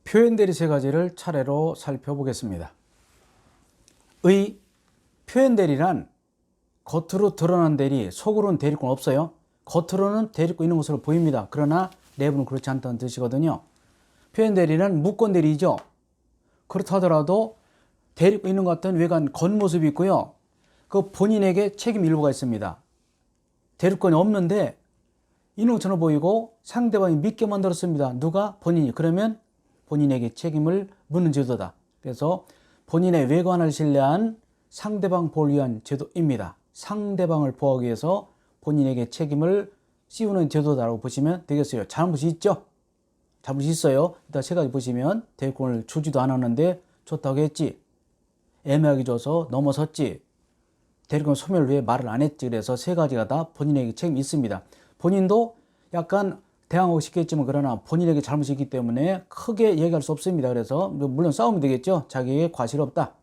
표현대리 세 가지를 차례로 살펴보겠습니다. 의 표현대리란 겉으로 드러난 대리, 속으로는 대리권 없어요. 겉으로는 대리권 있는 것으로 보입니다. 그러나 내부는 그렇지 않다는 뜻이거든요. 표현대리는 무권대리이죠. 그렇다 하더라도 대리권 있는 것 같은 외관 겉모습이 있고요. 그 본인에게 책임 일부가 있습니다. 대리권이 없는데 있는 것처럼 보이고 상대방이 믿게 만들었습니다. 누가? 본인이. 그러면 본인에게 책임을 묻는 제도다. 그래서 본인의 외관을 신뢰한 상대방 보호를 위한 제도입니다. 상대방을 보호하기 위해서 본인에게 책임을 씌우는 제도다라고 보시면 되겠어요. 잘못이 있죠? 잘못이 있어요. 일단 세 가지 보시면 대리권을 주지도 않았는데 줬다고 했지. 애매하게 줘서 넘어섰지. 대리권 소멸을 위해 말을 안 했지. 그래서 세 가지가 다 본인에게 책임이 있습니다. 본인도 약간 대항하고 싶겠지만 그러나 본인에게 잘못이 있기 때문에 크게 얘기할 수 없습니다. 그래서 물론 싸우면 되겠죠. 자기에게 과실 없다.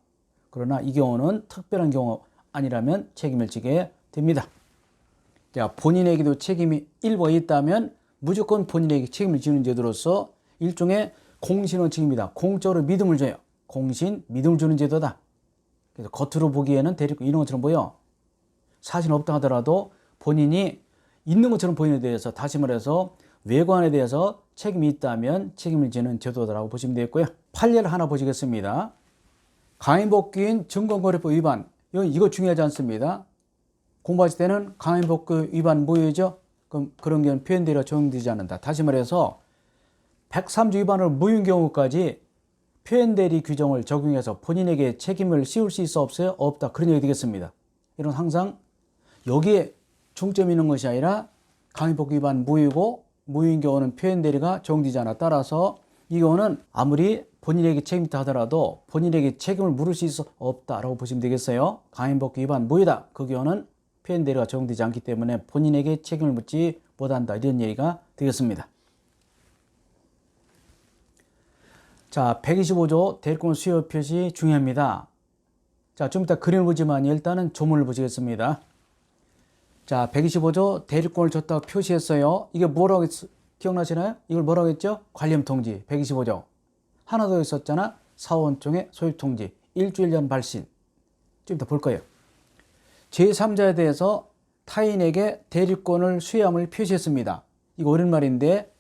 그러나 이 경우는 특별한 경우 아니라면 책임을 지게 됩니다. 자, 본인에게도 책임이 일부가 있다면 무조건 본인에게 책임을 지는 제도로서 일종의 공신원칙입니다. 공적으로 믿음을 줘요. 공신, 믿음을 주는 제도다. 그래서 겉으로 보기에는 대리권 이런 것처럼 보여. 사실은 없다 하더라도 본인이 있는 것처럼 보이는 데 대해서 다시 말해서 외관에 대해서 책임이 있다면 책임을 지는 제도다라고 보시면 되겠고요. 판례를 하나 보시겠습니다. 강행복귀인 증권거래법 위반. 이거 중요하지 않습니다. 공부하실 때는 강행복귀 위반 무효죠. 그럼 그런 경우는 표현대리가 적용되지 않는다. 다시 말해서 103조 위반을 무효인 경우까지 표현대리 규정을 적용해서 본인에게 책임을 씌울 수 있어 없어요? 없다. 그런 얘기 되겠습니다. 이런 항상 여기에 중점이 있는 것이 아니라 강행복귀 위반 무효고 무효인 경우는 표현대리가 적용되지 않아. 따라서 이 경우는 아무리 본인에게 책임이 있다 하더라도 본인에게 책임을 물을 수 있어 없다라고 보시면 되겠어요. 강행복귀 위반 무효다. 그 경우는 표현대리가 적용되지 않기 때문에 본인에게 책임을 묻지 못한다. 이런 얘기가 되겠습니다. 자, 125조 대리권 수요 표시 중요합니다. 자, 좀 이따 그림을 보지만 일단은 조문을 보시겠습니다. 자, 125조 대리권을 줬다고 표시했어요. 이게 뭐라고 기억나시나요? 이걸 뭐라고 했죠? 관리통지 125조. 하나 더 있었잖아. 사원총회 소유통지 일주일 전 발신. 좀 이따 볼 거예요. 제3자에 대해서 타인에게 대리권을 수여함을 표시했습니다. 이거 옳은 말인데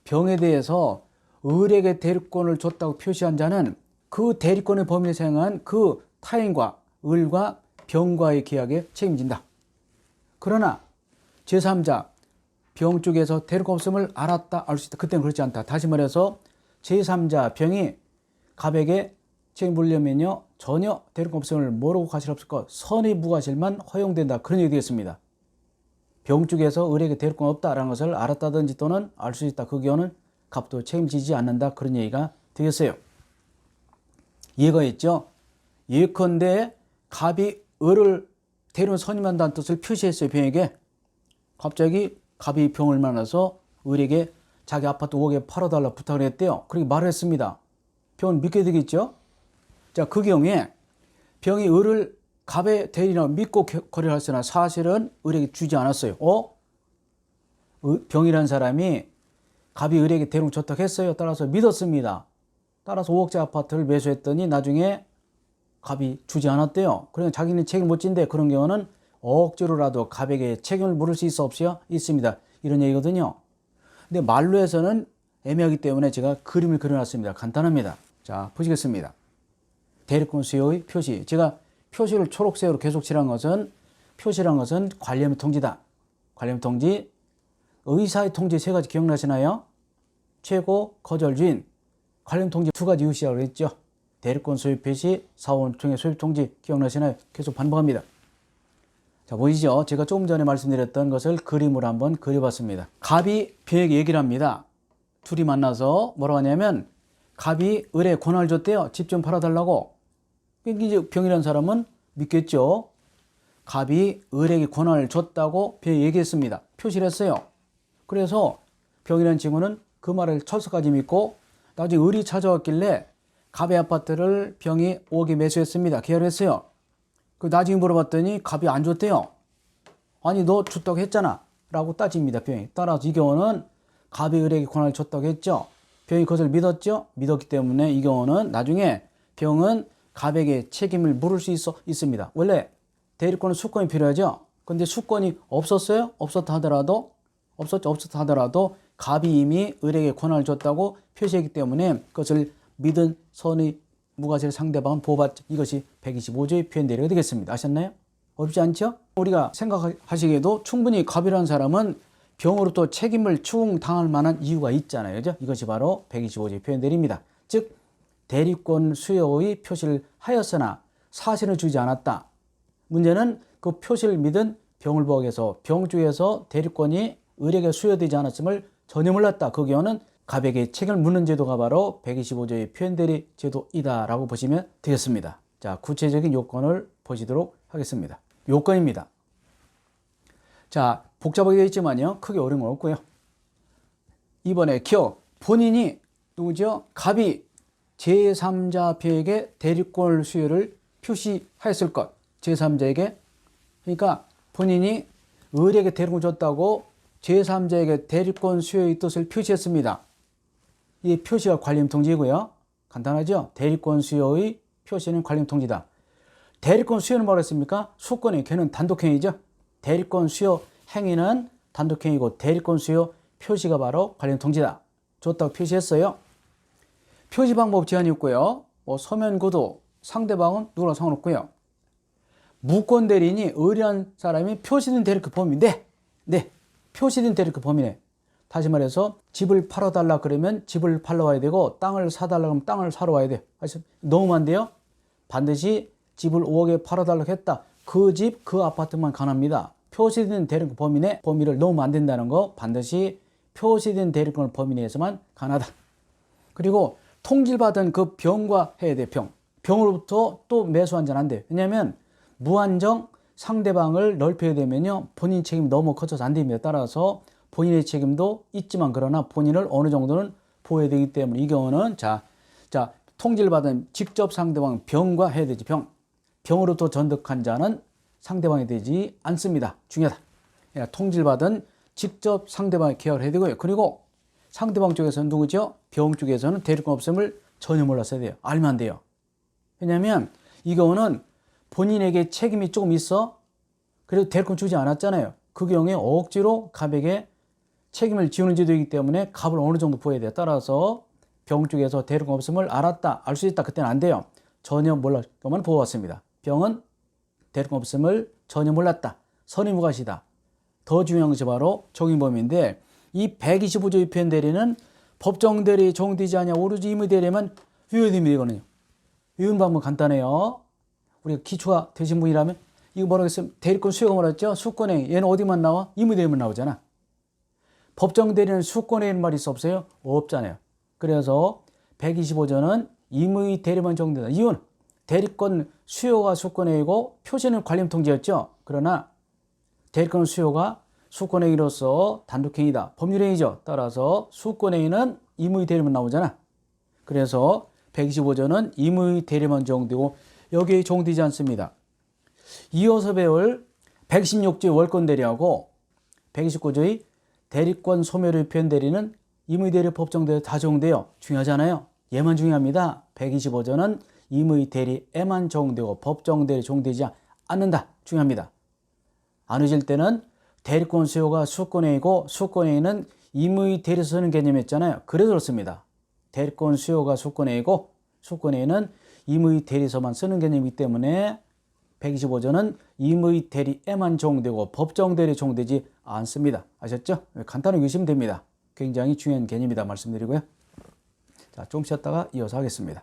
병에 대해서 을에게 대리권을 줬다고 표시한 자는 그 대리권의 범위를 생각한 그 타인과 을과 병과의 계약에 책임진다. 그러나 제3자 병 쪽에서 대리권 없음을 알았다, 알 수 있다. 그때는 그렇지 않다. 다시 말해서 제3자 병이 갑에게 책임 물려면요 전혀 대리권 없음을 모르고 과실 없을 것 선의 부과실만 허용된다. 그런 얘기 되겠습니다. 병 쪽에서 을에게 대리권 없다라는 것을 알았다든지 또는 알 수 있다. 그 경우는 갑도 책임지지 않는다. 그런 얘기가 되겠어요. 이해가 있죠? 예컨대 갑이 을을 대리권 선임한다는 뜻을 표시했어요. 병에게. 갑자기 갑이 병을 만나서 을에게 자기 아파트 5억에 팔아달라 부탁을 했대요. 그렇게 말을 했습니다. 병은 믿게 되겠죠? 자, 그 경우에 병이 을을 갑의 대리인으로 믿고 거래를 했으나 사실은 을에게 주지 않았어요. 병이라는 사람이 갑이 을에게 대리권 줬다고 했어요. 따라서 믿었습니다. 따라서 5억짜리 아파트를 매수했더니 나중에 갑이 주지 않았대요. 그러면 자기는 책임을 못 진대. 그런 경우는 억지로라도 갑에게 책임을 물을 수 있어 없어요? 있습니다. 이런 얘기거든요. 근데 말로 해서는 애매하기 때문에 제가 그림을 그려놨습니다. 간단합니다. 자, 보시겠습니다. 대리권 수요의 표시. 제가 표시를 초록색으로 계속 칠한 것은 표시란 것은 관리의 통지다. 관리의 통지. 의사의 통지 세 가지 기억나시나요? 최고, 거절주인. 관리의 통지 두 가지 유시라고 했죠. 대리권 소유 표시, 사원총회 소유 통지 기억나시나요? 계속 반복합니다. 자, 보이시죠? 제가 조금 전에 말씀드렸던 것을 그림으로 한번 그려봤습니다. 갑이 병에게 얘기를 합니다. 둘이 만나서 뭐라고 하냐면 갑이 을에 권한을 줬대요. 집 좀 팔아달라고. 이제 병이라는 사람은 믿겠죠. 갑이 을에게 권한을 줬다고 병이 얘기했습니다. 표시를 했어요. 그래서 병이라는 친구는 그 말을 철석까지 믿고 나중에 을이 찾아왔길래 갑의 아파트를 병이 5억에 매수했습니다. 계약을 했어요. 그 나중에 물어봤더니 갑이 안 줬대요. 아니 너 줬다고 했잖아 라고 따집니다. 병이. 따라서 이 경우는 갑이 을에게 권한을 줬다고 했죠. 병이 그것을 믿었죠? 믿었기 때문에 이 경우는 나중에 병은 갑에게 책임을 물을 수 있습니다. 원래 대리권은 수권이 필요하죠? 근데 수권이 없었어요? 없었다 하더라도 갑이 이미 을에게 권한을 줬다고 표시했기 때문에 그것을 믿은 선의 무과실 상대방은 보호받죠. 이것이 125조의 표현대리가 되겠습니다. 아셨나요? 어렵지 않죠? 우리가 생각하시기에도 충분히 갑이라는 사람은 병으로부터 책임을 추궁당할 만한 이유가 있잖아요. 그죠? 이것이 바로 125조의 표현대리입니다. 즉 대리권 수여의 표시를 하였으나 사실을 주지 않았다. 문제는 그 표시를 믿은 병을 부각해서 병 쪽에서 대리권이 을에게 수여되지 않았음을 전혀 몰랐다. 그 경우는 갑에게 책임을 묻는 제도가 바로 125조의 표현대리 제도이다라고 보시면 되겠습니다. 자, 구체적인 요건을 보시도록 하겠습니다. 요건입니다. 자, 복잡하게 되어 있지만요. 크게 어려운 건 없고요. 이번에 기억, 본인이 누구죠? 갑이 제3자표에게 대리권 수여를 표시하였을 것. 제3자에게. 그러니까 본인이 을에게 대리권 줬다고 제3자에게 대리권 수여의 뜻을 표시했습니다. 이 표시가 관림통지이고요. 간단하죠? 대리권 수여의 표시는 관림통지다. 대리권 수여는 뭐라 했습니까? 수권의 걔는 단독행위죠. 대리권 수여 행위는 단독행위고 대리권 수여 표시가 바로 관림통지다. 줬다고 표시했어요. 표시 방법 제한이 있고요. 서면 구도 상대방은 누구랑 상관없고요. 무권 대리인이 을이라는 사람이 표시된 대리권 범위인데, 네, 표시된 대리권 범위네. 다시 말해서 집을 팔아달라 그러면 집을 팔러 와야 되고 땅을 사달라 그러면 땅을 사러 와야 돼요. 너무 많은데요. 반드시 집을 5억에 팔아달라고 했다. 그 집, 그 아파트만 가능합니다. 표시된 대리권 범위 내 범위를 넣으면 안 된다는 거 반드시 표시된 대리권 범위 내에서만 가능하다. 그리고 통지받은 그 병과 해야 돼. 병으로부터 또 매수한자는 안 돼요. 왜냐하면 무한정 상대방을 넓혀야 되면요. 본인 책임이 너무 커져서 안 됩니다. 따라서 본인의 책임도 있지만 그러나 본인을 어느 정도는 보호해야 되기 때문에 이 경우는 자 통지를 받은 직접 상대방 병과 해야 되지. 병으로부터 전득한 자는 상대방이 되지 않습니다. 중요하다. 통지를 받은 직접 상대방의 계약을 해야 되고요. 그리고 상대방 쪽에서는 누구죠? 병 쪽에서는 대리권 없음을 전혀 몰랐어야 돼요. 알면 안 돼요. 왜냐하면 이 경우는 본인에게 책임이 조금 있어. 그래도 대리권 주지 않았잖아요. 그 경우에 억지로 갑에게 책임을 지우는 제도이기 때문에 갑을 어느 정도 보여야 돼요. 따라서 병 쪽에서 대리권 없음을 알았다, 알 수 있다. 그때는 안 돼요. 전혀 몰랐건만 보호받습니다. 병은 대리권 없음을 전혀 몰랐다. 선의무과시다. 더 중요한 것이 바로 적용범위인데 이 125조의 표현대리는 법정대리, 종되지 않냐, 오로지 임의대리만 유효됨이 되거든요. 유효 방법 간단해요. 우리가 기초가 되신 분이라면 이거 뭐라고 했으면 대리권 수요가 뭐라 했죠? 수권행위. 얘는 어디만 나와? 임의대리만 나오잖아. 법정대리는 수권행위는 말이 있어 없어요? 없잖아요. 그래서 125조는 임의대리만 적용된다. 이유는 대리권 수요가 수권행위고 표시는 관림통지였죠. 그러나 대리권 수요가 수권행위로서 단독행위다. 법률행위죠. 따라서 수권행위는 임의대리만 나오잖아. 그래서 125조는 임의대리만 적용되고 여기에 적용되지 않습니다. 이어서 배울 116조의 월권대리하고 129조의 대리권 소멸의 표현대리는 임의대리, 법정대리 다 적용돼요. 중요하잖아요. 얘만 중요합니다. 125조는 임의대리에만 적용되고 법정대리 적용되지 않는다. 중요합니다. 나눠질 때는 대리권 수요가 수권행위고 수권행위는 임의대리에서 쓰는 개념이었잖아요. 그래서 그렇습니다. 대리권 수요가 수권행위고 수권행위는 임의대리에서만 쓰는 개념이기 때문에 125조는 임의대리에만 적용되고 법정대리에 적용되지 않습니다. 아셨죠? 간단하게 읽으시면 됩니다. 굉장히 중요한 개념이다 말씀드리고요. 자, 좀 쉬었다가 이어서 하겠습니다.